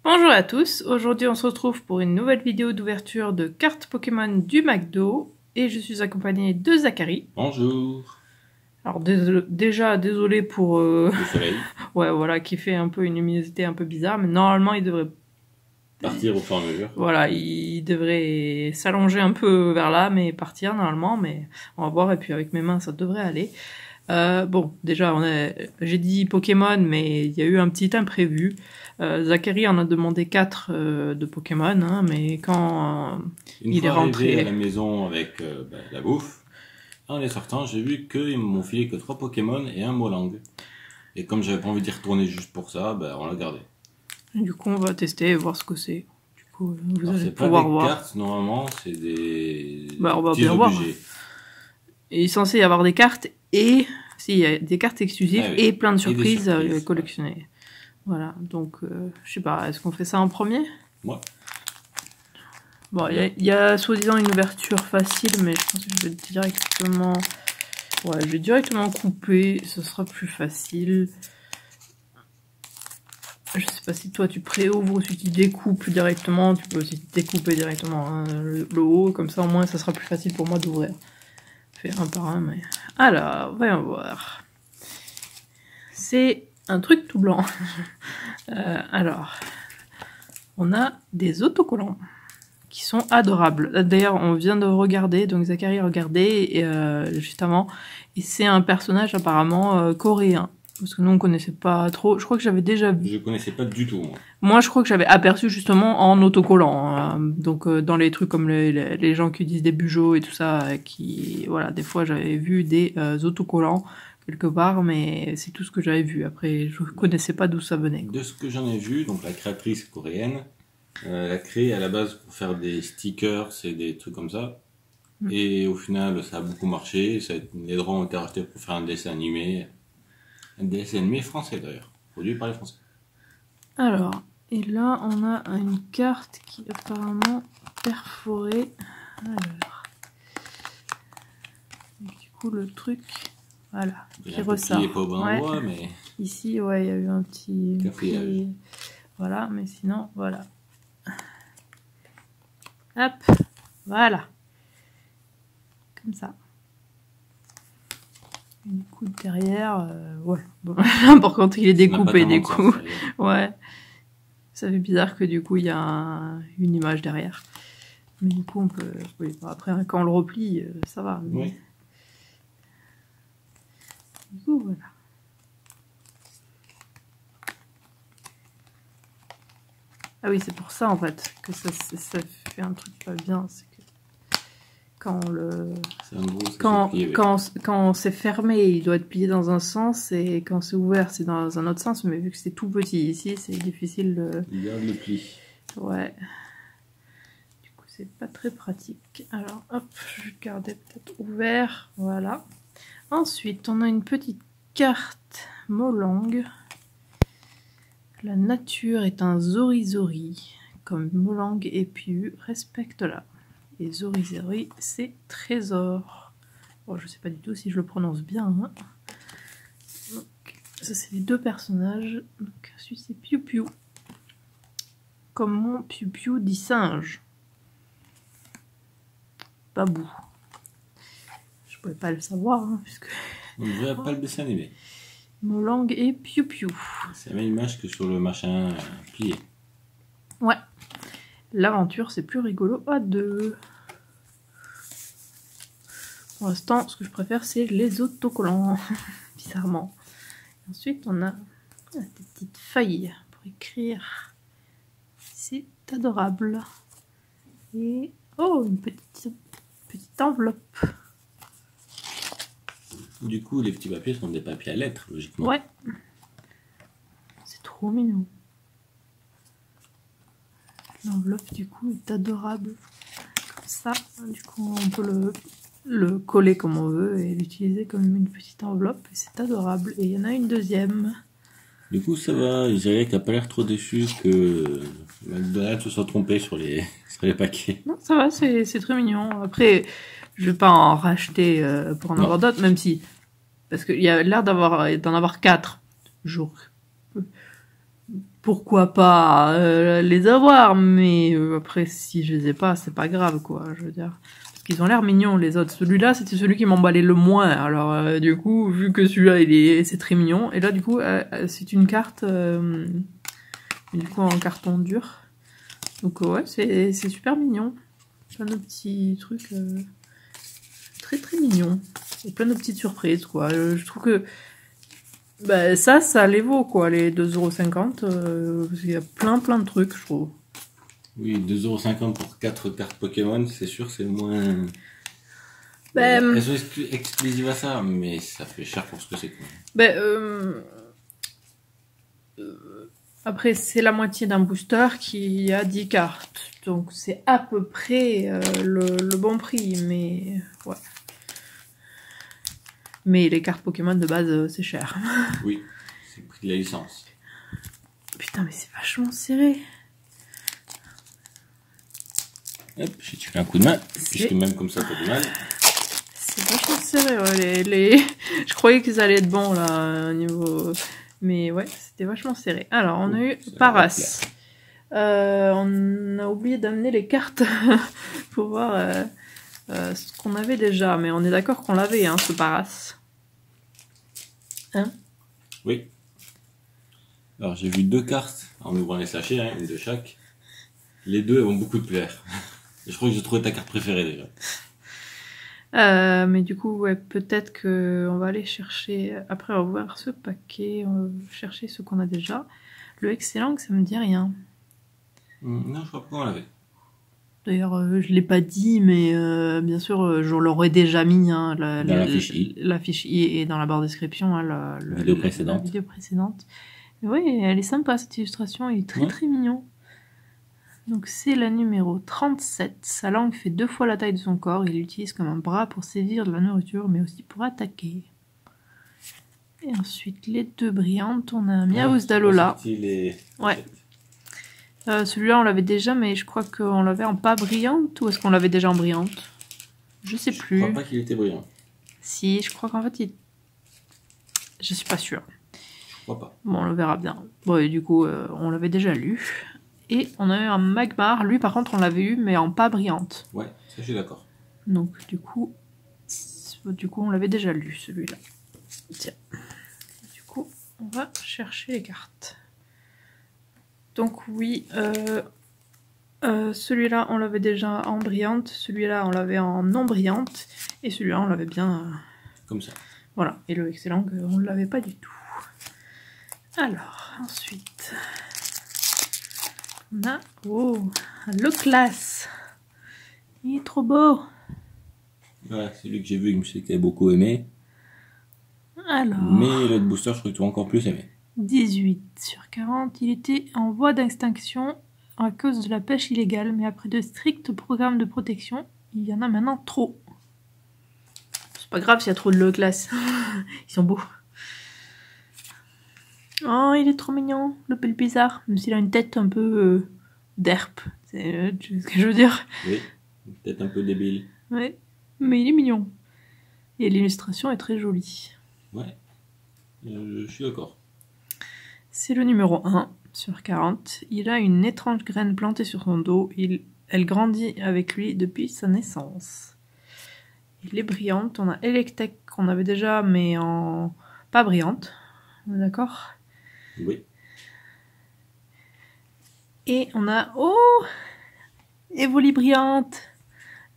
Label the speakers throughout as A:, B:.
A: Bonjour à tous, aujourd'hui on se retrouve pour une nouvelle vidéo d'ouverture de cartes Pokémon du McDo et je suis accompagnée de Zachary.
B: Bonjour.
A: Alors désolé pour...
B: Le soleil.
A: Ouais voilà, qui fait un peu une luminosité un peu bizarre, mais normalement il devrait...
B: Partir au fur et à mesure.
A: Voilà, il devrait s'allonger un peu vers là, mais partir normalement, mais on va voir, et puis avec mes mains ça devrait aller. Bon, déjà, j'ai dit Pokémon, mais il y a eu un petit imprévu. Zachary en a demandé 4 de Pokémon, hein, mais quand il est rentré
B: à la maison avec la bouffe, en les sortant, j'ai vu qu'ils m'ont filé que 3 Pokémon et un Molang. Et comme j'avais pas envie d'y retourner juste pour ça, on l'a gardé.
A: Du coup, on va tester et voir ce que c'est. Du coup, vous allez
B: pouvoir
A: voir.
B: C'est pas des cartes, normalement, c'est des
A: on va
B: petits
A: bien
B: objets.
A: Voir. Il est censé y avoir des cartes et... Si, il y a des cartes exclusives et plein de surprises à collectionner. Voilà, donc, je sais pas, est-ce qu'on fait ça en premier?
B: Ouais.
A: Bon, il y a soi-disant une ouverture facile, mais je pense que je vais directement... Ouais, je vais directement couper, ce sera plus facile. Je sais pas si toi tu préouvres ou si tu découpes directement, tu peux aussi découper directement hein, le haut, comme ça au moins ça sera plus facile pour moi d'ouvrir. Fais un par un, mais... Alors, voyons voir. C'est un truc tout blanc. Alors, on a des autocollants qui sont adorables. D'ailleurs, on vient de regarder, donc Zachary regardait juste avant, et c'est un personnage apparemment coréen. Parce que nous, on connaissait pas trop. Je crois que j'avais déjà vu.
B: Je connaissais pas du tout.
A: Moi, je crois que j'avais aperçu justement en autocollant. Hein. Donc, dans les trucs comme les gens qui utilisent des bujots et tout ça, voilà, des fois, j'avais vu des autocollants quelque part, mais c'est tout ce que j'avais vu. Après, je connaissais pas d'où ça venait.
B: De ce que j'en ai vu, donc la créatrice coréenne, elle a créé à la base pour faire des stickers et des trucs comme ça. Et au final, ça a beaucoup marché. Les droits ont été rachetés pour faire un dessin animé. Un dessin animé français d'ailleurs, produit par les Français.
A: Alors, et là, on a une carte qui est apparemment perforée. Alors, du coup, le truc, voilà, qui ressort.
B: Il est pas au bon endroit, mais...
A: Ici, ouais, il y a eu un petit... Voilà, mais sinon, voilà. Hop, voilà. Comme ça. Et du coup, derrière, ouais. Bon, par contre, il est découpé, du coup. Ouais. Ça fait bizarre que du coup, il y a une image derrière. Mais du coup, on peut... Oui, après, quand on le replie, ça va. Mais...
B: Oui.
A: Du coup, voilà. Ah oui, c'est pour ça, en fait, que ça fait un truc pas bien. C'est que quand quand c'est fermé, il doit être plié dans un sens, et quand c'est ouvert, c'est dans un autre sens. Mais vu que c'est tout petit ici, c'est difficile de...
B: Il garde le pli.
A: Ouais. Du coup, c'est pas très pratique. Alors, hop, je vais garder peut-être ouvert. Voilà. Ensuite, on a une petite carte Molang. La nature est un Zorizori. Comme Molang et Piu, respecte-la. Et Zorizori, c'est trésor. Bon, je sais pas du tout si je le prononce bien. Hein. Donc, ça, c'est les deux personnages. Donc, celui c'est Piu Piu. Comme mon Piu Piu dit singe. Babou. Je pouvais pas le savoir, hein, puisque...
B: On ne verra pas le dessin animé.
A: Molang et Piu Piu.
B: C'est la même image que sur le machin plié.
A: Ouais. L'aventure, c'est plus rigolo à deux. Pour l'instant, ce que je préfère, c'est les autocollants. Bizarrement. Ensuite, on a des petites feuilles pour écrire. C'est adorable. Et... Oh, une petite enveloppe.
B: Du coup, les petits papiers sont des papiers à lettres, logiquement.
A: Ouais. C'est trop mignon. L'enveloppe, du coup, est adorable. Comme ça, du coup, on peut le coller comme on veut et l'utiliser comme une petite enveloppe. Et c'est adorable. Et il y en a une deuxième.
B: Du coup, ça va. Je dirais que t'as pas l'air trop déçu que McDonald's se soit trompé sur les paquets.
A: Non, ça va, c'est très mignon. Après, je vais pas en racheter pour en avoir d'autres, même si... Parce qu'il y a l'air d'en avoir 4 jours. pourquoi pas les avoir, mais après, si je les ai pas, c'est pas grave, quoi, je veux dire. Parce qu'ils ont l'air mignons, les autres. Celui-là, c'était celui qui m'emballait le moins. Alors, du coup, vu que celui-là, c'est très mignon. Et là, du coup, c'est une carte, du coup, en carton dur. Donc, ouais, c'est super mignon. Plein de petits trucs très très mignons. Et plein de petites surprises, quoi. Je trouve que bah, ça les vaut, quoi, les 2,50 €. Parce qu'il y a plein de trucs, je trouve.
B: Oui, 2,50 € pour 4 cartes Pokémon, c'est sûr, c'est moins.
A: Ben,
B: Elles sont exclusives à ça, mais ça fait cher pour ce que c'est.
A: ben, après, c'est la moitié d'un booster qui a 10 cartes. Donc, c'est à peu près le bon prix, mais ouais. Mais les cartes Pokémon de base, c'est cher.
B: Oui, c'est le prix de la licence.
A: Putain, mais c'est vachement serré.
B: Hop, si tu fais un coup de main, puisque même comme ça, pas de mal.
A: C'est vachement serré, ouais. Je croyais que ça allait être bon, là, au niveau... Mais ouais, c'était vachement serré. Alors, on a eu Paras. On a oublié d'amener les cartes pour voir ce qu'on avait déjà. Mais on est d'accord qu'on l'avait, hein, ce Paras. Hein?
B: Oui. Alors, j'ai vu 2 cartes en ouvrant les sachets, hein, une de chaque. Les deux ont beaucoup de plaire. Je crois que j'ai trouvé ta carte préférée déjà.
A: Mais du coup, ouais, peut-être qu'on va aller chercher, après avoir ce paquet, on va chercher ce qu'on a déjà. Le excellent, ça me dit rien.
B: Non, je crois pas qu'on l'avait.
A: D'ailleurs, je l'ai pas dit, mais bien sûr, je l'aurais déjà mis, hein,
B: Dans la fiche I.
A: la fiche I et dans la barre description, hein, la vidéo précédente. Mais oui, elle est sympa cette illustration, il est très très mignon. Donc c'est la numéro 37. Sa langue fait 2 fois la taille de son corps. Il l'utilise comme un bras pour saisir de la nourriture, mais aussi pour attaquer. Et ensuite, les 2 brillantes. On a un Miaus d'Alola. Ouais. Celui-là, on l'avait déjà, mais je crois qu'on l'avait en pas brillante. Ou est-ce qu'on l'avait déjà en brillante? Je sais plus.
B: Je crois pas qu'il était brillant.
A: Si, je crois qu'en fait, il... Je suis pas sûre.
B: Je crois pas.
A: Bon, on le verra bien. Bon, et du coup, on l'avait déjà lu. Et on a eu un Magmar. Lui, par contre, on l'avait eu, mais en pas brillante.
B: Ouais, ça, je suis d'accord.
A: Donc, du coup, on l'avait déjà lu, celui-là. Tiens. Du coup, on va chercher les cartes. Donc, oui, celui-là, on l'avait déjà en brillante. Celui-là, on l'avait en non brillante. Et celui-là, on l'avait bien...
B: Comme ça.
A: Voilà. Et le excellent, on ne l'avait pas du tout. Alors, ensuite... On a le classe. Il est trop beau.
B: Ouais, c'est lui que j'ai vu, que je sais beaucoup aimé.
A: Alors.
B: Mais l'autre booster, je crois que tu as encore plus aimé.
A: 18 sur 40. Il était en voie d'extinction à cause de la pêche illégale, mais après de stricts programmes de protection, il y en a maintenant trop. C'est pas grave s'il y a trop de classe. Ils sont beaux. Oh, il est trop mignon, le Pelpizarre. Même s'il a une tête un peu derp. C'est ce que je veux dire.
B: Oui, peut-être un peu débile.
A: Ouais, mais il est mignon. Et l'illustration est très jolie.
B: Ouais, je suis d'accord.
A: C'est le numéro 1 sur 40. Il a une étrange graine plantée sur son dos. Elle grandit avec lui depuis sa naissance. Il est brillante. On a Electek qu'on avait déjà, mais en pas brillante. On est d'accord?
B: Oui.
A: Et on a... Oh, Evoli brillante.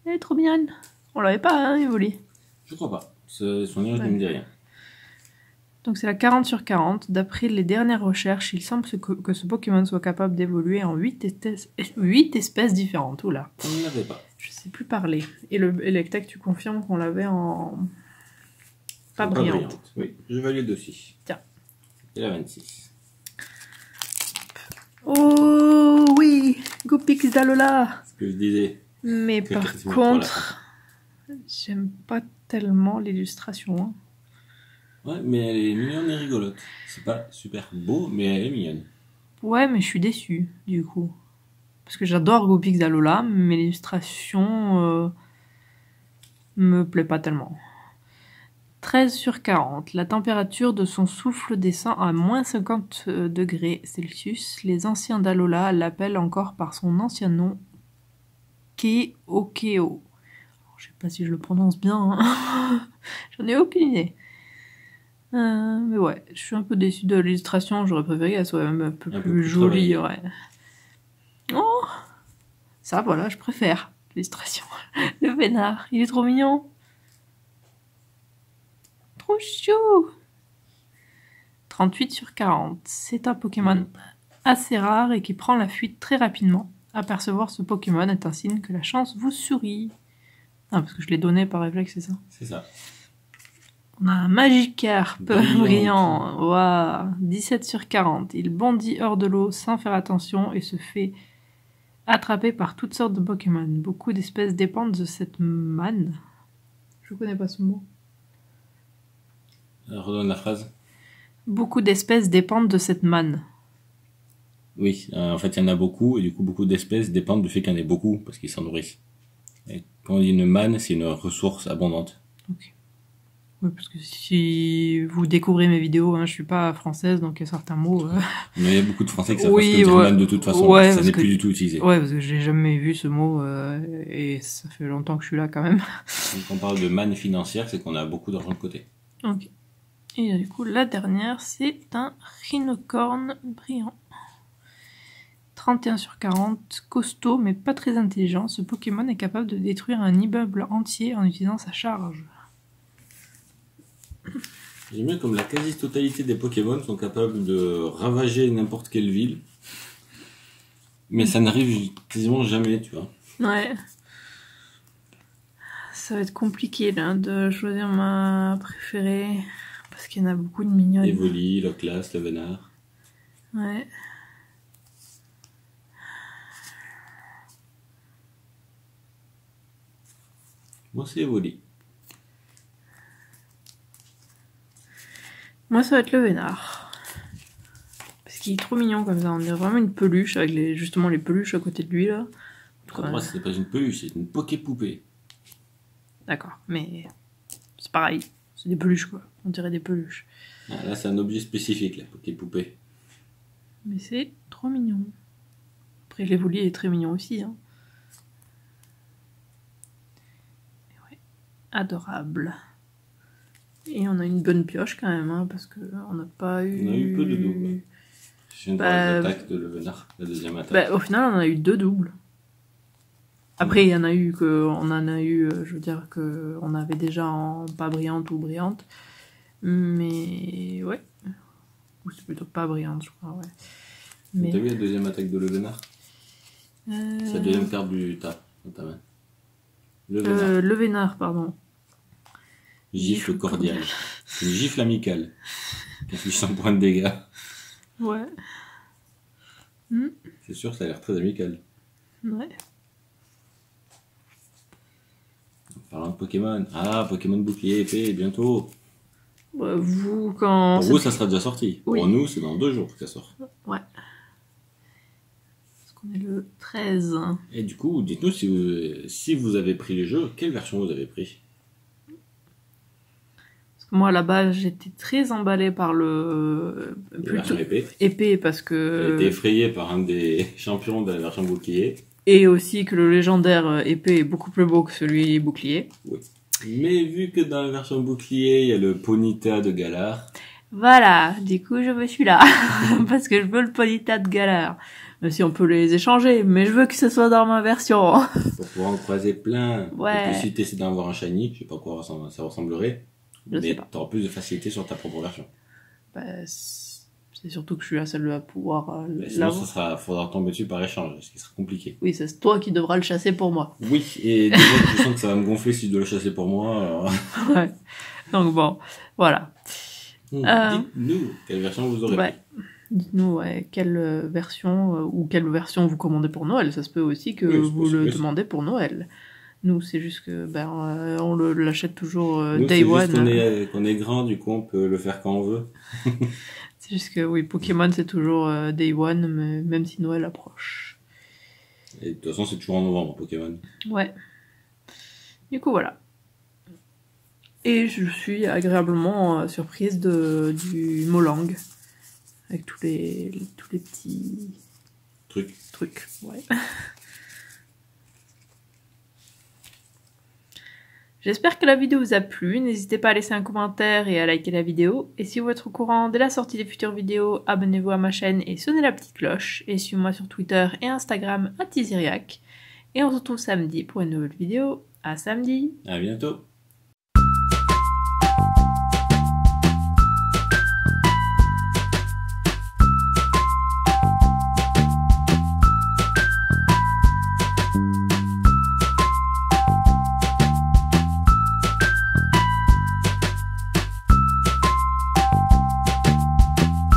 A: Elle est trop mignonne. On l'avait pas, hein, Evoli?
B: Je crois pas. Son image ne me dit rien.
A: Donc c'est la 40 sur 40. D'après les dernières recherches, il semble que ce Pokémon soit capable d'évoluer en 8 espèces différentes. Oula.
B: On ne l'avait pas.
A: Je sais plus parler. Et le Electek, tu confirmes qu'on l'avait en... Pas brillante.
B: Oui, je valide aussi.
A: Tiens.
B: C'est la 26.
A: Oh oui, Gopix d'Alola.
B: Ce que je disais.
A: Mais par contre, j'aime pas tellement l'illustration. Hein.
B: Ouais, mais elle est mignonne et rigolote. C'est pas super beau, mais elle est mignonne.
A: Ouais, mais je suis déçue, du coup. Parce que j'adore Gopix d'Alola, mais l'illustration me plaît pas tellement. 13 sur 40. La température de son souffle descend à moins 50 degrés Celsius. Les anciens d'Alola l'appellent encore par son ancien nom, Keokeo. Je sais pas si je le prononce bien, hein. J'en ai aucune idée. Mais ouais, je suis un peu déçue de l'illustration. J'aurais préféré qu'elle soit même un peu plus jolie. Ouais. Oh, ça, voilà, je préfère l'illustration. Le Vénard, il est trop mignon. Trop chou. 38 sur 40. C'est un Pokémon assez rare et qui prend la fuite très rapidement. Apercevoir ce Pokémon est un signe que la chance vous sourit. Ah, parce que je l'ai donné par réflexe, c'est ça?
B: C'est ça.
A: On a un Magikarp brillant. Waouh. 17 sur 40. Il bondit hors de l'eau sans faire attention et se fait attraper par toutes sortes de Pokémon. Beaucoup d'espèces dépendent de cette manne. Je connais pas ce mot.
B: Redonne la phrase.
A: Beaucoup d'espèces dépendent de cette manne.
B: Oui, en fait, il y en a beaucoup, et du coup, beaucoup d'espèces dépendent du fait qu'il y en ait beaucoup, parce qu'ils s'en nourrissent. Et quand on dit une manne, c'est une ressource abondante.
A: Ok. Oui, parce que si vous découvrez mes vidéos, hein, je suis pas française, donc il y a certains mots...
B: Mais il y a beaucoup de Français qui savent
A: oui,
B: pas ce que dire manne de toute façon,
A: ouais,
B: ça n'est plus du tout utilisé.
A: Ouais, parce que j'ai jamais vu ce mot, et ça fait longtemps que je suis là quand même.
B: Quand on parle de manne financière, c'est qu'on a beaucoup d'argent de côté.
A: Ok. Et du coup, la dernière, c'est un rhinocorne brillant. 31 sur 40, costaud mais pas très intelligent, ce Pokémon est capable de détruire un immeuble entier en utilisant sa charge.
B: J'aime bien comme la quasi-totalité des Pokémon sont capables de ravager n'importe quelle ville. Mais ça n'arrive quasiment jamais, tu vois.
A: Ouais. Ça va être compliqué là de choisir ma préférée. Parce qu'il y en a beaucoup de mignonnes.
B: Evoli, Loclas, le Vénard.
A: Ouais.
B: Moi, c'est Evoli.
A: Moi, ça va être le Vénard. Parce qu'il est trop mignon comme ça. On dirait vraiment une peluche avec justement les peluches à côté de lui là.
B: Moi, c'était pas une peluche, c'est une Poké-poupée.
A: D'accord, mais c'est pareil. C'est des peluches quoi. On dirait des peluches.
B: Ah, là, c'est un objet spécifique, la Poké-poupée.
A: Mais c'est trop mignon. Après, l'Evoli est très mignon aussi. Hein. Et ouais, adorable. Et on a une bonne pioche quand même, hein, parce qu'on n'a pas eu...
B: On a eu peu de doubles. Je viens de voir l'attaque de le Vénard, la deuxième attaque.
A: Au final, on a eu 2 doubles. Après, il y en a eu on en a eu, je veux dire que on avait déjà en pas brillante ou brillante. Mais ouais. Ou c'est plutôt pas brillante, je crois, ouais.
B: Mais... T'as vu la deuxième attaque de le Vénard? C'est la deuxième carte du tas, dans ta main.
A: Le Vénard, pardon.
B: Gifle cordial. Une gifle amicale. Qui affiche 100 points de dégâts.
A: Ouais.
B: C'est sûr, ça a l'air très amical.
A: Ouais.
B: En parlant de Pokémon. Ah, Pokémon bouclier épée, bientôt.
A: Vous, quand...
B: Pour vous, ça sera déjà sorti.
A: Oui.
B: Pour nous, c'est dans 2 jours que ça sort.
A: Ouais. Parce qu'on est le 13.
B: Et du coup, dites-nous si vous avez pris le jeu, quelle version vous avez pris?
A: Moi, à la base, j'étais très emballée par le...
B: La version épée.
A: Épée, parce que...
B: J'ai été effrayé par un des champions de la version bouclier.
A: Et aussi que le légendaire épée est beaucoup plus beau que celui bouclier.
B: Oui. Mais vu que dans la version bouclier, il y a le Ponyta de Galar.
A: Voilà, du coup, je me suis là. Parce que je veux le Ponyta de Galar. Même si on peut les échanger, mais je veux que ce soit dans ma version.
B: Pour pouvoir en croiser plein.
A: Ouais.
B: Et puis si tu essaies d'en avoir un shiny, je sais pas à quoi ça ressemblerait. Mais t'auras plus de facilité sur ta propre version.
A: C'est surtout que je suis la seule à pouvoir
B: sinon, faudra tomber dessus par échange, ce qui sera compliqué.
A: Oui, c'est toi qui devras le chasser pour moi.
B: Oui, et déjà que je sens que ça va me gonfler si je dois le chasser pour moi. Alors...
A: Ouais. Donc bon, voilà.
B: Dites-nous quelle version vous aurez pris.
A: Dites-nous quelle version ou quelle version vous commandez pour Noël. Ça se peut aussi que vous le demandez pour Noël. Nous, c'est juste que on l'achète toujours day one.
B: Qu'on est grand, du coup on peut le faire quand on veut.
A: C'est juste que oui, Pokémon c'est toujours day one, mais même si Noël approche.
B: Et de toute façon, c'est toujours en novembre, Pokémon.
A: Ouais. Du coup, voilà. Et je suis agréablement surprise du Molang. Avec tous les petits trucs. Ouais. J'espère que la vidéo vous a plu, n'hésitez pas à laisser un commentaire et à liker la vidéo. Et si vous êtes au courant de la sortie des futures vidéos, abonnez-vous à ma chaîne et sonnez la petite cloche. Et suivez-moi sur Twitter et Instagram @Tiziriac. Et on se retrouve samedi pour une nouvelle vidéo. À samedi!
B: À bientôt!